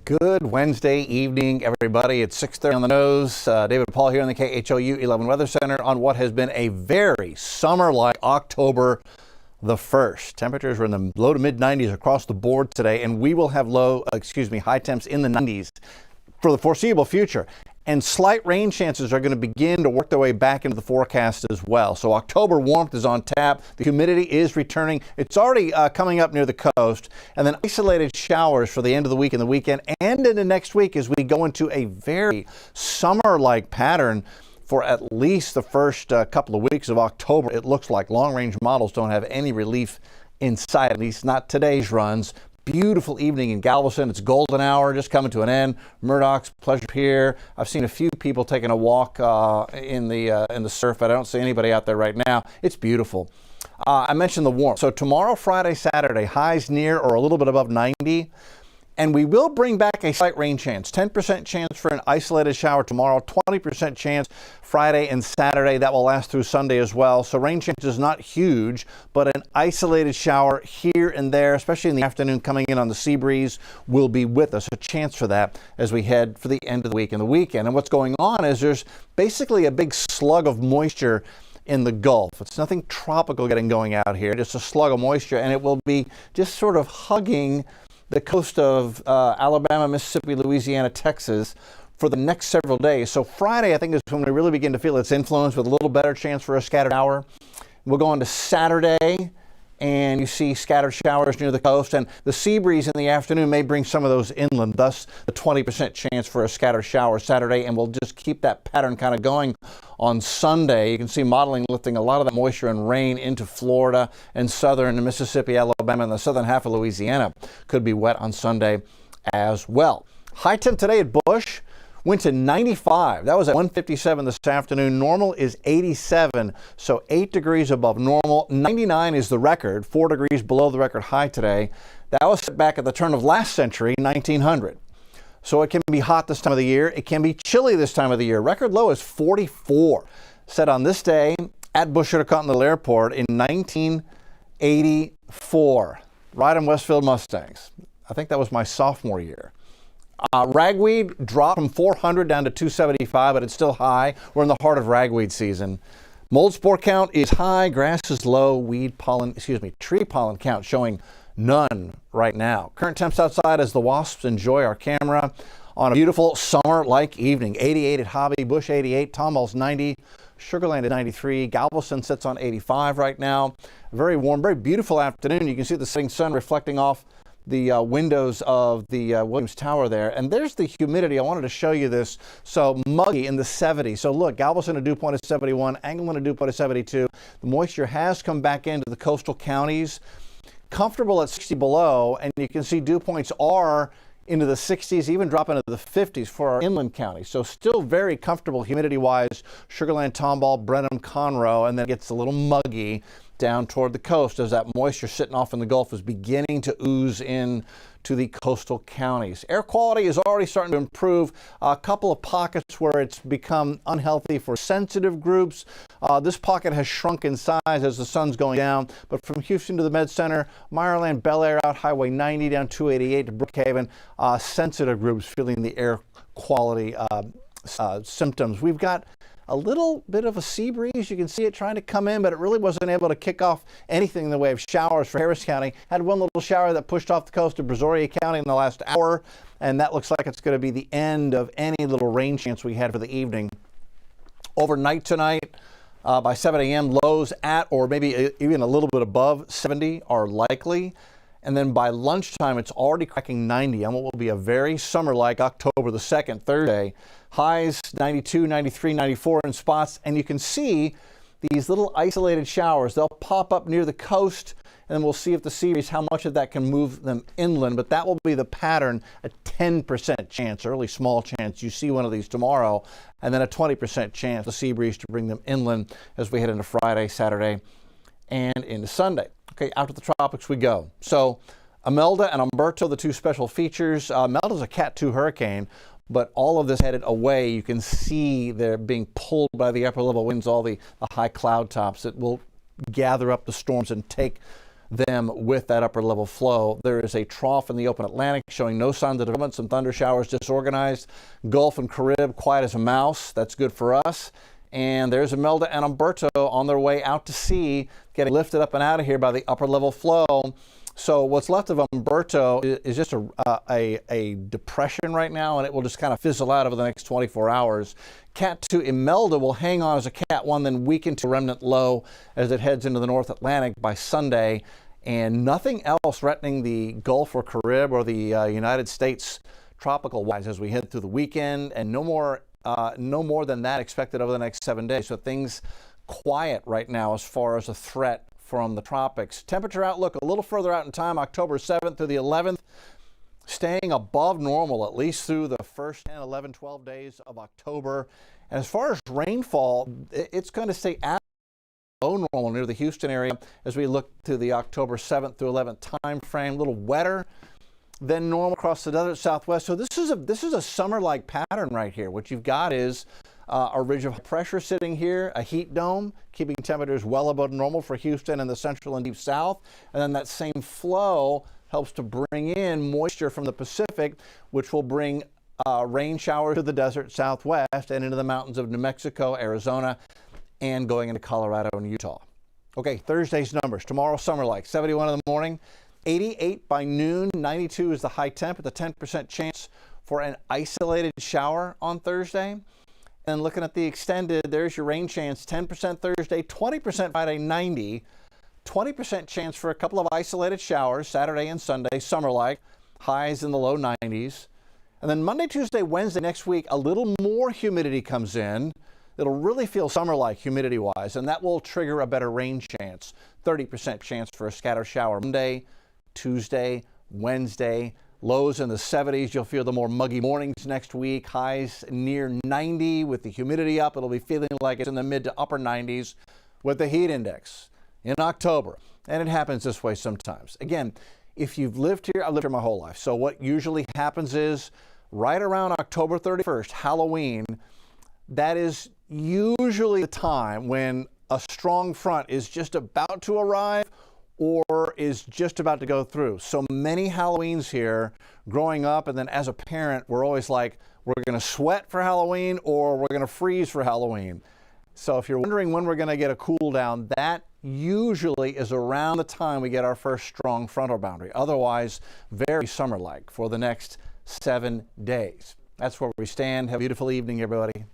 Good Wednesday evening, everybody. It's 6:30 on the nose. David Paul here in the KHOU 11 Weather Center on what has been a very summer-like October the 1st. Temperatures are in the low to mid 90s across the board today, and we will have high temps in the 90s for the foreseeable future. And slight rain chances are going to begin to work their way back into the forecast as well. So October warmth is on tap. The humidity is returning. It's already coming up near the coast. And then isolated showers for the end of the week and the weekend and into next week as we go into a very summer-like pattern for at least the first couple of weeks of October. It looks like long-range models don't have any relief in sight, at least not today's runs. Beautiful evening in Galveston. It's golden hour just coming to an end. Murdoch's, Pleasure Pier. I've seen a few people taking a walk in the surf, but I don't see anybody out there right now. It's beautiful. I mentioned the warmth. So tomorrow, Friday, Saturday, highs near or a little bit above 90. And we will bring back a slight rain chance. 10% chance for an isolated shower tomorrow, 20% chance Friday and Saturday. That will last through Sunday as well. So rain chance is not huge, but an isolated shower here and there, especially in the afternoon coming in on the sea breeze, will be with us. A chance for that as we head for the end of the week and the weekend. And what's going on is there's basically a big slug of moisture in the Gulf. It's nothing tropical getting going out here, just a slug of moisture, and it will be just sort of hugging the coast of Alabama, Mississippi, Louisiana, Texas for the next several days. So Friday, I think, is when we really begin to feel its influence with a little better chance for a scattered shower. We'll go on to Saturday, and you see scattered showers near the coast, and the sea breeze in the afternoon may bring some of those inland, thus the 20% chance for a scattered shower Saturday, and we'll just keep that pattern kind of going on Sunday. You can see modeling lifting a lot of that moisture and rain into Florida and southern Mississippi, Alabama, and the southern half of Louisiana could be wet on Sunday as well. High temp today at Bush went to 95. That was at 1:57 this afternoon. Normal is 87, so 8 degrees above normal. 99 is the record, 4 degrees below the record high today. That was set back at the turn of last century, 1900. So it can be hot this time of the year. It can be chilly this time of the year. Record low is 44, set on this day at Bush Intercontinental Airport in 1984. Ride 'em Westfield Mustangs. I think that was my sophomore year. Ragweed dropped from 400 down to 275, but it's still high. We're in the heart of ragweed season. Mold spore count is high, grass is low, tree pollen count showing none right now. Current temps outside as the wasps enjoy our camera on a beautiful summer-like evening. 88 at Hobby, Bush 88, Tomball's 90, Sugarland at 93, Galveston sits on 85 right now. Very warm, very beautiful afternoon. You can see the setting sun reflecting off the windows of the Williams Tower there. And there's the humidity. I wanted to show you this. So muggy in the 70s. So look, Galveston a dew point of 71, Englewood a dew point of 72. The moisture has come back into the coastal counties. Comfortable at 60 below, and you can see dew points are into the 60s, even drop into the 50s for our inland counties. So still very comfortable humidity-wise. Sugarland, Tomball, Brenham, Conroe, and then it gets a little muggy down toward the coast as that moisture sitting off in the Gulf is beginning to ooze in to the coastal counties. Air quality is already starting to improve. A couple of pockets where it's become unhealthy for sensitive groups. This pocket has shrunk in size as the sun's going down, but from Houston to the Med Center, Meyerland, Bel Air out Highway 90 down 288 to Brookhaven, sensitive groups feeling the air quality symptoms. We've got a little bit of a sea breeze. You can see it trying to come in, but it really wasn't able to kick off anything in the way of showers for Harris County. Had one little shower that pushed off the coast of Brazoria County in the last hour, and that looks like it's going to be the end of any little rain chance we had for the evening. Overnight tonight, by 7 a.m., lows at or maybe even a little bit above 70 are likely. And then by lunchtime, it's already cracking 90 on what will be a very summer-like October the 2nd, Thursday. Highs 92, 93, 94 in spots. And you can see these little isolated showers. They'll pop up near the coast, and then we'll see if the sea breeze, how much of that can move them inland. But that will be the pattern, a 10% chance, early small chance. You see one of these tomorrow, and then a 20% chance, the sea breeze to bring them inland as we head into Friday, Saturday, and into Sunday. Okay, out to the tropics we go. So Imelda and Umberto, the two special features. Imelda's a Cat 2 hurricane, but all of this headed away. You can see they're being pulled by the upper level winds, all the high cloud tops that will gather up the storms and take them with that upper level flow. There is a trough in the open Atlantic showing no signs of development, some thunder showers disorganized. Gulf and Carib quiet as a mouse. That's good for us. And there's Imelda and Umberto on their way out to sea, getting lifted up and out of here by the upper level flow. So what's left of Umberto is just a depression right now, and it will just kind of fizzle out over the next 24 hours. Cat 2 Imelda will hang on as a Cat 1, then weaken to remnant low as it heads into the North Atlantic by Sunday. And nothing else threatening the Gulf or Carib or the United States tropical-wise as we head through the weekend, and no more than that expected over the next 7 days. So things quiet right now as far as a threat from the tropics. Temperature outlook a little further out in time, October 7th through the 11th, staying above normal at least through the first 10, 11, 12 days of October. And as far as rainfall, it's going to stay at below normal near the Houston area as we look to the October 7th through 11th time frame. A little wetter than normal across the desert Southwest. So this is a summer-like pattern right here. What you've got is a ridge of pressure sitting here, a heat dome, keeping temperatures well above normal for Houston and the central and deep south. And then that same flow helps to bring in moisture from the Pacific, which will bring rain showers to the desert Southwest and into the mountains of New Mexico, Arizona, and going into Colorado and Utah. Okay, Thursday's numbers. Tomorrow, summer-like, 71 in the morning, 88 by noon, 92 is the high temp with a 10% chance for an isolated shower on Thursday. And looking at the extended, there's your rain chance, 10% Thursday, 20% Friday, 90, 20% chance for a couple of isolated showers Saturday and Sunday, summer-like, highs in the low 90s. And then Monday, Tuesday, Wednesday next week, a little more humidity comes in. It'll really feel summer-like humidity-wise, and that will trigger a better rain chance, 30% chance for a scatter shower Monday, Tuesday, Wednesday. Lows in the 70s. You'll feel the more muggy mornings next week. Highs near 90 with the humidity up. It'll be feeling like it's in the mid to upper 90s with the heat index in October. And it happens this way sometimes. Again, if you've lived here, I've lived here my whole life. So what usually happens is right around October 31st, Halloween, that is usually the time when a strong front is just about to arrive or is just about to go through. So many Halloweens here growing up, and then as a parent, we're always like, we're going to sweat for Halloween or we're going to freeze for Halloween. So if you're wondering when we're going to get a cool down, that usually is around the time we get our first strong frontal boundary. Otherwise, very summer-like for the next 7 days. That's where we stand. Have a beautiful evening, everybody.